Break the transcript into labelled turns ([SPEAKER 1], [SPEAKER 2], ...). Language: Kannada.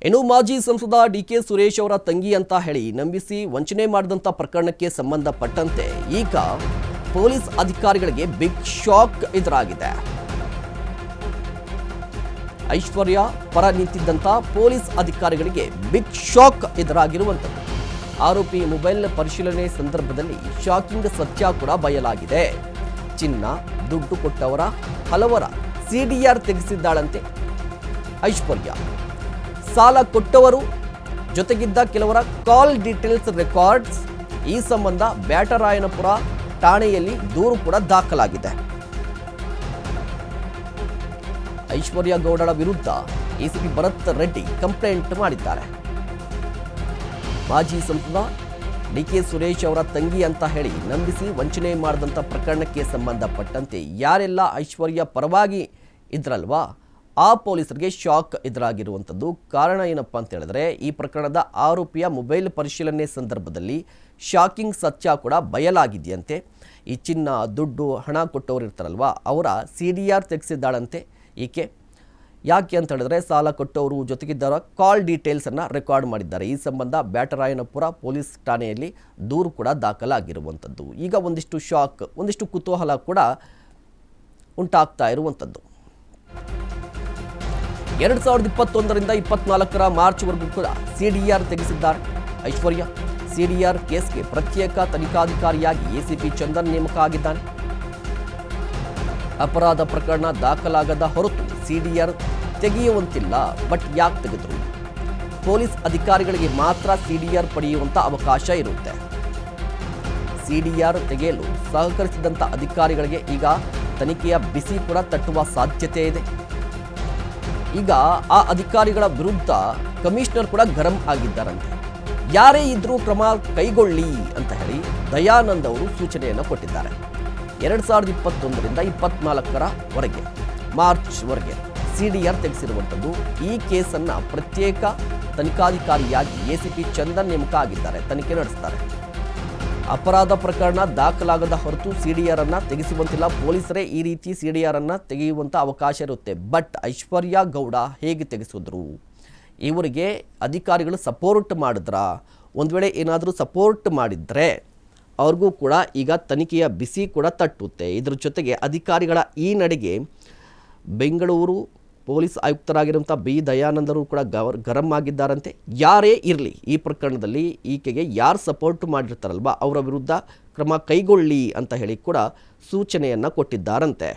[SPEAKER 1] ಇನ್ನು ಮಾಜಿ ಸಂಸದ ಡಿಕೆ ಸುರೇಶ್ ಅವರ ತಂಗಿ ಅಂತ ಹೇಳಿ ನಂಬಿಸಿ ವಂಚನೆ ಮಾಡಿದಂಥ ಪ್ರಕರಣಕ್ಕೆ ಸಂಬಂಧಪಟ್ಟಂತೆ ಈಗ ಪೊಲೀಸ್ ಅಧಿಕಾರಿಗಳಿಗೆ ಬಿಗ್ ಶಾಕ್ ಎದುರಾಗಿದೆ. ಐಶ್ವರ್ಯ ಪರ ನಿಂತಿದ್ದಂಥ ಪೊಲೀಸ್ ಅಧಿಕಾರಿಗಳಿಗೆ ಬಿಗ್ ಶಾಕ್ ಎದುರಾಗಿರುವಂಥದ್ದು. ಆರೋಪಿ ಮೊಬೈಲ್ ಪರಿಶೀಲನೆ ಸಂದರ್ಭದಲ್ಲಿ ಶಾಕಿಂಗ್ ಸತ್ಯ ಕೂಡ ಬಯಲಾಗಿದೆ. ಚಿನ್ನ, ದುಡ್ಡು ಕೊಟ್ಟವರ ಹಲವರ ಸಿಡಿಆರ್ ತೆಗೆಸಿದ್ದಾಳಂತೆ ಐಶ್ವರ್ಯ. ಸಾಲ ಕೊಟ್ಟವರು ಜೊತೆಗಿದ್ದ ಕೆಲವರ ಕಾಲ್ ಡೀಟೇಲ್ಸ್ ರೆಕಾರ್ಡ್ಸ್. ಈ ಸಂಬಂಧ ಬ್ಯಾಟರಾಯನಪುರ ಠಾಣೆಯಲ್ಲಿ ದೂರು ಕೂಡ ದಾಖಲಾಗಿದೆ. ಐಶ್ವರ್ಯ ಗೌಡಳ ವಿರುದ್ಧ ಎಸಿಪಿ ಭರತ್ ರೆಡ್ಡಿ ಕಂಪ್ಲೇಂಟ್ ಮಾಡಿದ್ದಾರೆ. ಮಾಜಿ ಸಂಸದ ಡಿಕೆ ಸುರೇಶ್ ಅವರ ತಂಗಿ ಅಂತ ಹೇಳಿ ನಂಬಿಸಿ ವಂಚನೆ ಮಾಡಿದಂಥ ಪ್ರಕರಣಕ್ಕೆ ಸಂಬಂಧಪಟ್ಟಂತೆ ಯಾರೆಲ್ಲ ಐಶ್ವರ್ಯ ಪರವಾಗಿ ಇದ್ರಲ್ವಾ ಆ ಪೊಲೀಸರಿಗೆ ಶಾಕ್ ಎದುರಾಗಿರುವಂಥದ್ದು. ಕಾರಣ ಏನಪ್ಪ ಅಂತ ಹೇಳಿದ್ರೆ, ಈ ಪ್ರಕರಣದ ಆರೋಪಿಯ ಮೊಬೈಲ್ ಪರಿಶೀಲನೆ ಸಂದರ್ಭದಲ್ಲಿ ಶಾಕಿಂಗ್ ಸತ್ಯ ಕೂಡ ಬಯಲಾಗಿದೆಯಂತೆ. ಈ ಚಿನ್ನ, ದುಡ್ಡು, ಹಣ ಕೊಟ್ಟವರು ಇರ್ತಾರಲ್ವಾ ಅವರ ಸಿಡಿಆರ್ ತೆಗೆಸಿದ್ದಾಳಂತೆ ಈಕೆ. ಯಾಕೆ ಅಂತ ಹೇಳಿದ್ರೆ, ಸಾಲ ಕೊಟ್ಟವರು ಜೊತೆಗಿದ್ದವರ ಕಾಲ್ ಡೀಟೇಲ್ಸನ್ನು ರೆಕಾರ್ಡ್ ಮಾಡಿದ್ದಾರೆ. ಈ ಸಂಬಂಧ ಬ್ಯಾಟರಾಯನಪುರ ಪೊಲೀಸ್ ಠಾಣೆಯಲ್ಲಿ ದೂರು ಕೂಡ ದಾಖಲಾಗಿರುವಂಥದ್ದು. ಈಗ ಒಂದಿಷ್ಟು ಶಾಕ್, ಒಂದಿಷ್ಟು ಕುತೂಹಲ ಕೂಡ ಉಂಟಾಗ್ತಾ ಇರುವಂಥದ್ದು. 2021ರಿಂದ 24ರ ಮಾರ್ಚ್ವರೆಗೂ ಕೂಡ ಸಿಡಿಆರ್ ತೆಗೆಸಿದ್ದಾರೆ ಐಶ್ವರ್ಯ. ಸಿಡಿಆರ್ ಕೇಸ್ಗೆ ಪ್ರತ್ಯೇಕ ತನಿಖಾಧಿಕಾರಿಯಾಗಿ ಎಸಿಪಿ ಚಂದನ್ ನೇಮಕ ಆಗಿದ್ದಾನೆ. ಅಪರಾಧ ಪ್ರಕರಣ ದಾಖಲಾಗದ ಹೊರತು ಸಿಡಿಆರ್ ತೆಗೆಯುವಂತಿಲ್ಲ. ಬಟ್ ಯಾಕೆ ತೆಗೆದ್ರು? ಪೊಲೀಸ್ ಅಧಿಕಾರಿಗಳಿಗೆ ಮಾತ್ರ ಸಿಡಿಆರ್ ಪಡೆಯುವಂತ ಅವಕಾಶ ಇರುತ್ತೆ. ಸಿಡಿಆರ್ ತೆಗೆಯಲು ಸಹಕರಿಸಿದಂಥ ಅಧಿಕಾರಿಗಳಿಗೆ ಈಗ ತನಿಖೆಯ ಬಿಸಿ ಕೂಡ ತಟ್ಟುವ ಸಾಧ್ಯತೆ ಇದೆ. ಈಗ ಆ ಅಧಿಕಾರಿಗಳ ವಿರುದ್ಧ ಕಮಿಷನರ್ ಕೂಡ ಗರಂ ಆಗಿದ್ದಾರಂತೆ. ಯಾರೇ ಇದ್ರೂ ಕ್ರಮ ಕೈಗೊಳ್ಳಿ ಅಂತ ಹೇಳಿ ದಯಾನಂದ್ ಅವರು ಸೂಚನೆಯನ್ನು ಕೊಟ್ಟಿದ್ದಾರೆ. 2021ರಿಂದ 24ರವರೆಗೆ ಮಾರ್ಚ್ವರೆಗೆ ಸಿಡಿಆರ್ ತೆಗೆಸಿರುವಂಥದ್ದು. ಈ ಕೇಸನ್ನು ಪ್ರತ್ಯೇಕ ತನಿಖಾಧಿಕಾರಿಯಾಗಿ ಎಸಿಪಿ ಚಂದನ್ ನೇಮಕ ಆಗಿದ್ದಾರೆ, ತನಿಖೆ ನಡೆಸ್ತಾರೆ. ಅಪರಾಧ ಪ್ರಕರಣ ದಾಖಲಾಗದ ಹೊರತು ಸಿಡಿಆರ್ ಅನ್ನು ತೆಗೆಸುವಂತಿಲ್ಲ. ಪೊಲೀಸರೇ ಈ ರೀತಿ ಸಿಡಿಆರ್ ಅನ್ನು ತೆಗೆಯುವಂಥ ಅವಕಾಶ ಇರುತ್ತೆ. ಬಟ್ ಐಶ್ವರ್ಯ ಗೌಡ ಹೇಗೆ ತೆಗೆಸಿದ್ರು? ಇವರಿಗೆ ಅಧಿಕಾರಿಗಳು ಸಪೋರ್ಟ್ ಮಾಡಿದ್ರಾ? ಒಂದು ವೇಳೆ ಏನಾದರೂ ಸಪೋರ್ಟ್ ಮಾಡಿದರೆ ಅವ್ರಿಗೂ ಕೂಡ ಈಗ ತನಿಖೆಯ ಬಿಸಿ ಕೂಡ ತಟ್ಟುತ್ತೆ. ಇದರ ಜೊತೆಗೆ ಅಧಿಕಾರಿಗಳ ಈ ನಡೆಗೆ ಬೆಂಗಳೂರು ಪೊಲೀಸ್ ಆಯುಕ್ತರಾಗಿರುವಂಥ ಬಿ ದಯಾನಂದರು ಕೂಡ ಗರಂ ಆಗಿದ್ದಾರಂತೆ. ಯಾರೇ ಇರಲಿ ಈ ಪ್ರಕರಣದಲ್ಲಿ ಈಕೆಗೆ ಯಾರು ಸಪೋರ್ಟ್ ಮಾಡಿರ್ತಾರಲ್ವ ಅವರ ವಿರುದ್ಧ ಕ್ರಮ ಕೈಗೊಳ್ಳಿ ಅಂತ ಹೇಳಿ ಕೂಡ ಸೂಚನೆಯನ್ನು ಕೊಟ್ಟಿದ್ದಾರಂತೆ.